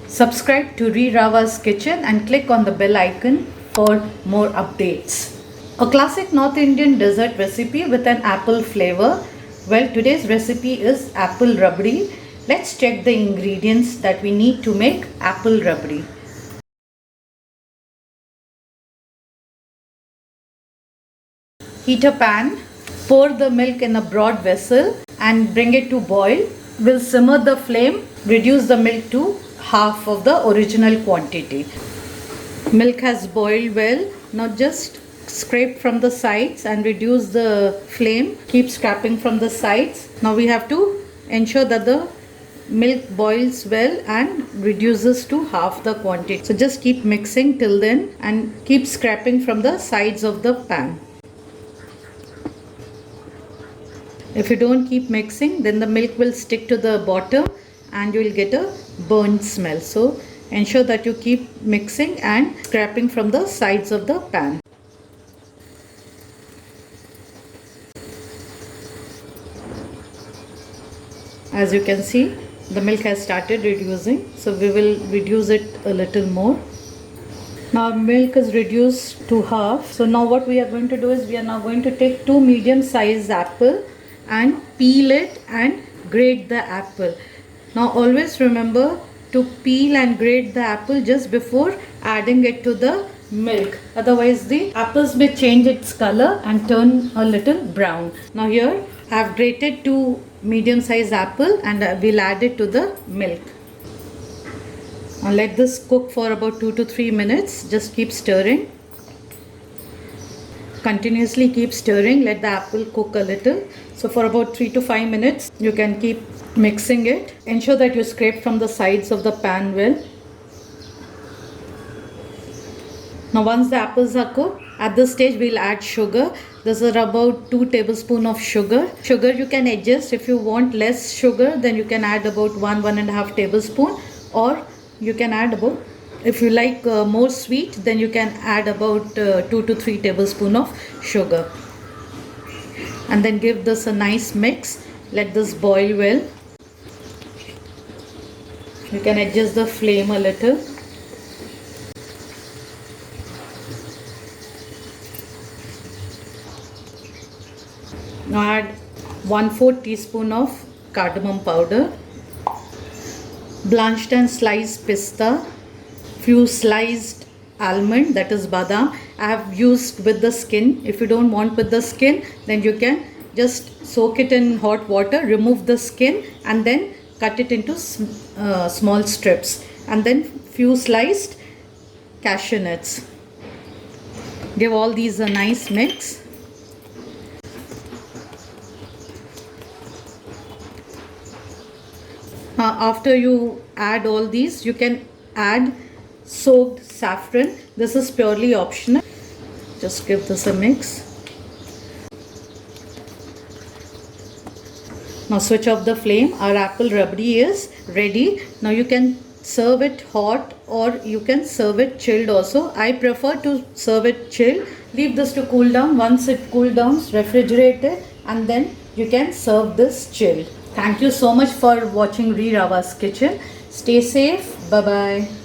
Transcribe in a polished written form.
Subscribe to Rirava's Kitchen and click on the bell icon for more updates. A classic North Indian dessert recipe with an apple flavor. Well, today's recipe is apple rabri. Let's check the ingredients that we need to make apple rabri. Heat a pan, pour the milk in a broad vessel and bring it to boil. We'll simmer the flame, reduce the milk to half of the original quantity. Milk has boiled well. Now just scrape from the sides and reduce the flame. Keep scraping from the sides. Now we have to ensure that the milk boils well and reduces to half the quantity. So just keep mixing till then and keep scraping from the sides of the pan. If you don't keep mixing, then the milk will stick to the bottom and you will get a burnt smell. So ensure that you keep mixing and scraping from the sides of the pan. As you can see, the milk has started reducing, so we will reduce it a little more. Now milk is reduced to half. So now what we are going to do is we are now going to take 2 medium sized apple and peel it and grate the apple. Now always remember to peel and grate the apple just before adding it to the milk. Otherwise the apples may change its color and turn a little brown. Now here I have grated 2 medium sized apple and we'll add it to the milk. Now let this cook for about 2 to 3 minutes. Just keep stirring. Continuously keep stirring. Let the apple cook a little. So for about 3 to 5 minutes you can keep mixing it. Ensure that you scrape from the sides of the pan well. Now once the apples are cooked, at this stage we'll add sugar. This is about 2 tablespoons of sugar. Sugar you can adjust. If you want less sugar, then you can add about 1.5 tablespoon, or you can add about, if you like more sweet, then you can add about 2 to 3 tablespoons of sugar. And then give this a nice mix. Let this boil well. You can adjust the flame a little. Now add 1/4 teaspoon of cardamom powder, blanched and sliced pista, few sliced almond, that is badam. I have used with the skin. If you don't want with the skin, then you can just soak it in hot water, remove the skin and then cut it into small strips, and then few sliced cashew nuts. Give all these a nice mix. After you add all these, you can add soaked saffron. This is purely optional. Just give this a mix. Now switch off the flame. Our apple rabri is ready. Now you can serve it hot or you can serve it chilled also. I prefer to serve it chilled. Leave this to cool down. Once it cool down, refrigerate it and then you can serve this chilled. Thank you so much for watching Rirava's Kitchen. Stay safe. Bye bye.